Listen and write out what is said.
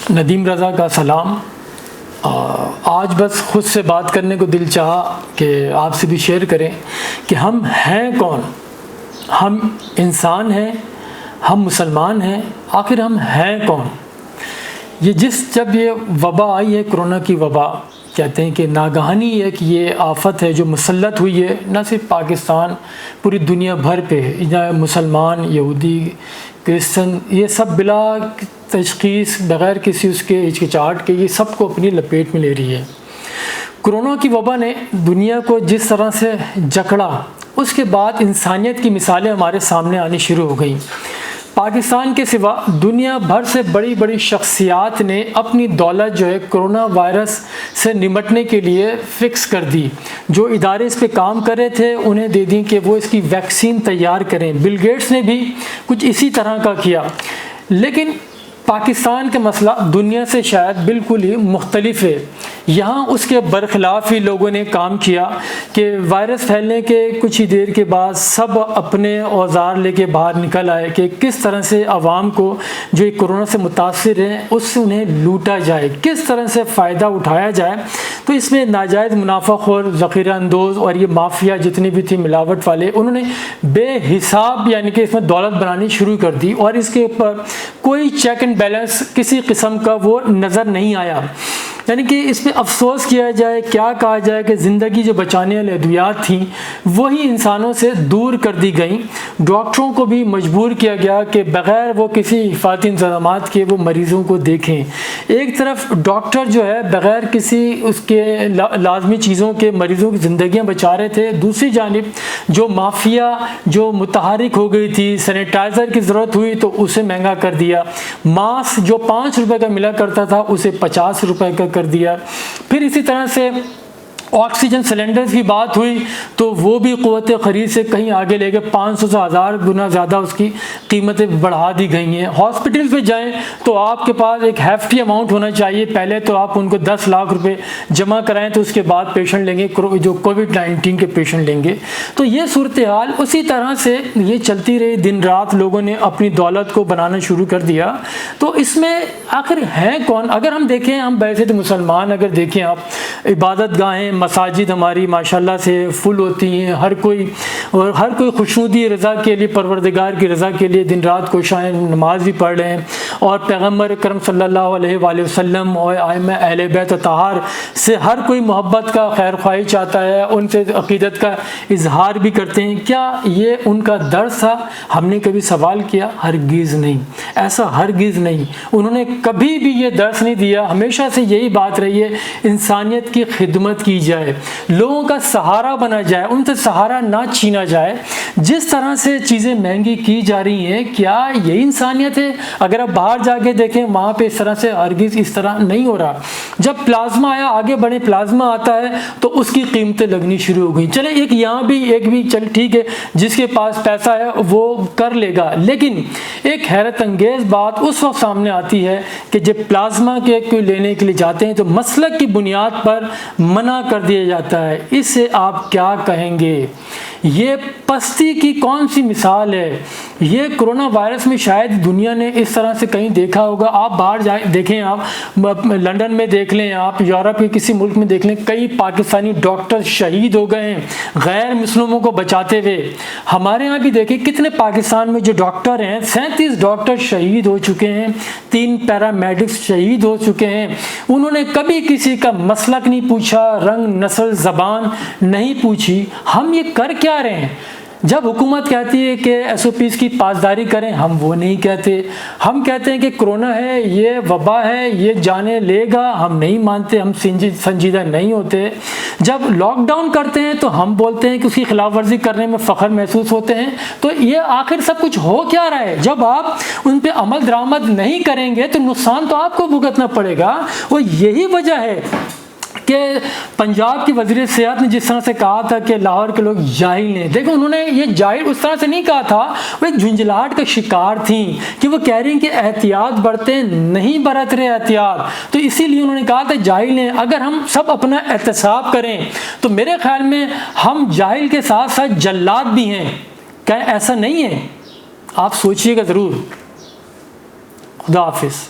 ندیم رضا کا سلام۔ آج بس خود سے بات کرنے کو دل چاہا کہ آپ سے بھی شیئر کریں کہ ہم ہیں کون۔ ہم انسان ہیں، ہم مسلمان ہیں، آخر ہم ہیں کون۔ جب یہ وبا آئی ہے، کرونا کی وبا، کہتے ہیں کہ ناگہانی ایک یہ آفت ہے جو مسلط ہوئی ہے نہ صرف پاکستان، پوری دنیا بھر پہ، مسلمان، یہودی، کرسچن، یہ سب بلا تشخیص، بغیر کسی اس کے ہچکچاہٹ کے، یہ سب کو اپنی لپیٹ میں لے رہی ہے۔ کرونا کی وبا نے دنیا کو جس طرح سے جکڑا، اس کے بعد انسانیت کی مثالیں ہمارے سامنے آنی شروع ہو گئیں۔ پاکستان کے سوا دنیا بھر سے بڑی بڑی شخصیات نے اپنی دولت جو ہے کرونا وائرس سے نمٹنے کے لیے فکس کر دی۔ جو ادارے اس پہ کام کر رہے تھے انہیں دے دیں کہ وہ اس کی ویکسین تیار کریں۔ بل گیٹس نے بھی کچھ اسی طرح کا کیا، لیکن پاکستان کا مسئلہ دنیا سے شاید بالکل ہی مختلف ہے۔ یہاں اس کے برخلاف ہی لوگوں نے کام کیا کہ وائرس پھیلنے کے کچھ ہی دیر کے بعد سب اپنے اوزار لے کے باہر نکل آئے کہ کس طرح سے عوام کو جو کرونا سے متاثر ہیں اس سے انہیں لوٹا جائے، کس طرح سے فائدہ اٹھایا جائے۔ تو اس میں ناجائز منافع خور، ذخیرہ اندوز اور یہ مافیا جتنے بھی تھے ملاوٹ والے، انہوں نے بے حساب یعنی کہ اس میں دولت بنانی شروع کر دی، اور اس کے اوپر کوئی چیک اینڈ بیلنس کسی قسم کا وہ نظر نہیں آیا۔ یعنی کہ اس پہ افسوس کیا جائے، کیا کہا جائے کہ زندگی جو بچانے والی ادویات تھیں وہی انسانوں سے دور کر دی گئیں۔ ڈاکٹروں کو بھی مجبور کیا گیا کہ بغیر وہ کسی حفاظتی انتظامات کے وہ مریضوں کو دیکھیں۔ ایک طرف ڈاکٹر جو ہے بغیر کسی اس کے لازمی چیزوں کے مریضوں کی زندگیاں بچا رہے تھے، دوسری جانب جو مافیا جو متحرک ہو گئی تھی، سینیٹائزر کی ضرورت ہوئی تو اسے مہنگا کر دیا، ماسک جو 5 روپے کا ملا کرتا تھا اسے 50 روپے کا کر دیا۔ پھر اسی طرح سے آکسیجن سلنڈرز کی بات ہوئی تو وہ بھی قوت خرید سے کہیں آگے لے کے 500 سے 1000 گنا زیادہ اس کی قیمتیں بڑھا دی گئی ہیں۔ ہاسپٹل پہ جائیں تو آپ کے پاس ایک ہیفٹی اماؤنٹ ہونا چاہیے، پہلے تو آپ ان کو 10 لاکھ روپے جمع کرائیں تو اس کے بعد پیشنٹ لیں گے، جو کووڈ-19 کے پیشنٹ لیں گے۔ تو یہ صورتحال اسی طرح سے یہ چلتی رہی، دن رات لوگوں نے اپنی دولت کو بنانا شروع کر دیا۔ تو اس میں آخر ہیں کون؟ اگر ہم دیکھیں، ہم ویسے تو مسلمان، اگر دیکھیں آپ عبادت گاہیں، مساجد ہماری ماشاءاللہ سے فل ہوتی ہیں، ہر کوئی خوشنودی رضا کے لیے، پروردگار کی رضا کے لیے دن رات کوشاں نماز بھی پڑھ رہے ہیں، اور پیغمبر اکرم صلی اللہ علیہ وآلہ وسلم اور ائمہ اہل بیت اطہار سے ہر کوئی محبت کا، خیر خواہی چاہتا ہے، ان سے عقیدت کا اظہار بھی کرتے ہیں۔ کیا یہ ان کا درس تھا؟ ہم نے کبھی سوال کیا؟ ہرگز نہیں، ایسا ہرگز نہیں۔ انہوں نے کبھی بھی یہ درس نہیں دیا، ہمیشہ سے یہی بات رہی ہے انسانیت کی خدمت کی جائے، لوگوں کا سہارا بنا جائے، ان سے سہارا نہ چھینا جائے۔ جس طرح سے چیزیں مہنگی کی جا رہی ہیں، کیا یہی انسانیت ہے؟ اگر آپ باہر جا کے دیکھیں وہاں پہ اس طرح سے ہرگز اس طرح نہیں ہو رہا۔ جب پلازما آیا، آگے بڑھے، پلازما آتا ہے تو اس کی قیمتیں لگنی شروع ہو گئیں۔ چلے یہاں بھی چل ٹھیک ہے، جس کے پاس پیسہ ہے وہ کر لے گا، لیکن ایک حیرت انگیز بات اس وقت سامنے آتی ہے کہ جب پلازما کے کوئی لینے کے لیے جاتے ہیں تو مسلک کی بنیاد پر منع کر دیا جاتا ہے۔ اس سے آپ کیا کہیں گے؟ یہ پستی کی کون سی مثال ہے؟ یہ کرونا وائرس میں شاید دنیا نے اس طرح سے کہیں دیکھا ہوگا۔ آپ باہر جائیں دیکھیں، آپ لندن میں دیکھ لیں، آپ یورپ کے کسی ملک میں دیکھ لیں، کئی پاکستانی ڈاکٹر شہید ہو گئے ہیں غیر مسلموں کو بچاتے ہوئے۔ ہمارے ہاں بھی دیکھیں کتنے پاکستان میں جو ڈاکٹر ہیں، 37 ڈاکٹر شہید ہو چکے ہیں، 3 پیرامیڈکس شہید ہو چکے ہیں۔ انہوں نے کبھی کسی کا مسلک نہیں پوچھا، رنگ، نسل، زبان نہیں پوچھی۔ ہم یہ کر کیا رہے ہیں؟ جب حکومت کہتی ہے کہ SOPs کی پاسداری کریں، ہم وہ نہیں کہتے۔ ہم کہتے ہیں کہ کرونا ہے، یہ وبا ہے، یہ جانے لے گا، ہم نہیں مانتے، ہم سنجیدہ نہیں ہوتے۔ جب لاک ڈاؤن کرتے ہیں تو ہم بولتے ہیں کہ اس کی خلاف ورزی کرنے میں فخر محسوس ہوتے ہیں۔ تو یہ آخر سب کچھ ہو کیا رہا ہے؟ جب آپ ان پہ عمل درآمد نہیں کریں گے تو نقصان تو آپ کو بھگتنا پڑے گا۔ وہ یہی وجہ ہے کہ پنجاب کی وزیر صحت نے جس طرح سے کہا تھا کہ لاہور کے لوگ جاہل ہیں، دیکھو انہوں نے یہ جاہل اس طرح سے نہیں کہا تھا، وہ ایک جھنجھلاہٹ کا شکار تھیں کہ وہ کہہ رہی ہیں کہ احتیاط برتیں، نہیں برت رہے احتیاط، تو اسی لیے انہوں نے کہا تھا جاہل ہیں۔ اگر ہم سب اپنا احتساب کریں تو میرے خیال میں ہم جاہل کے ساتھ ساتھ جلاد بھی ہیں۔ کیا ایسا نہیں ہے؟ آپ سوچئے گا ضرور۔ خدا حافظ۔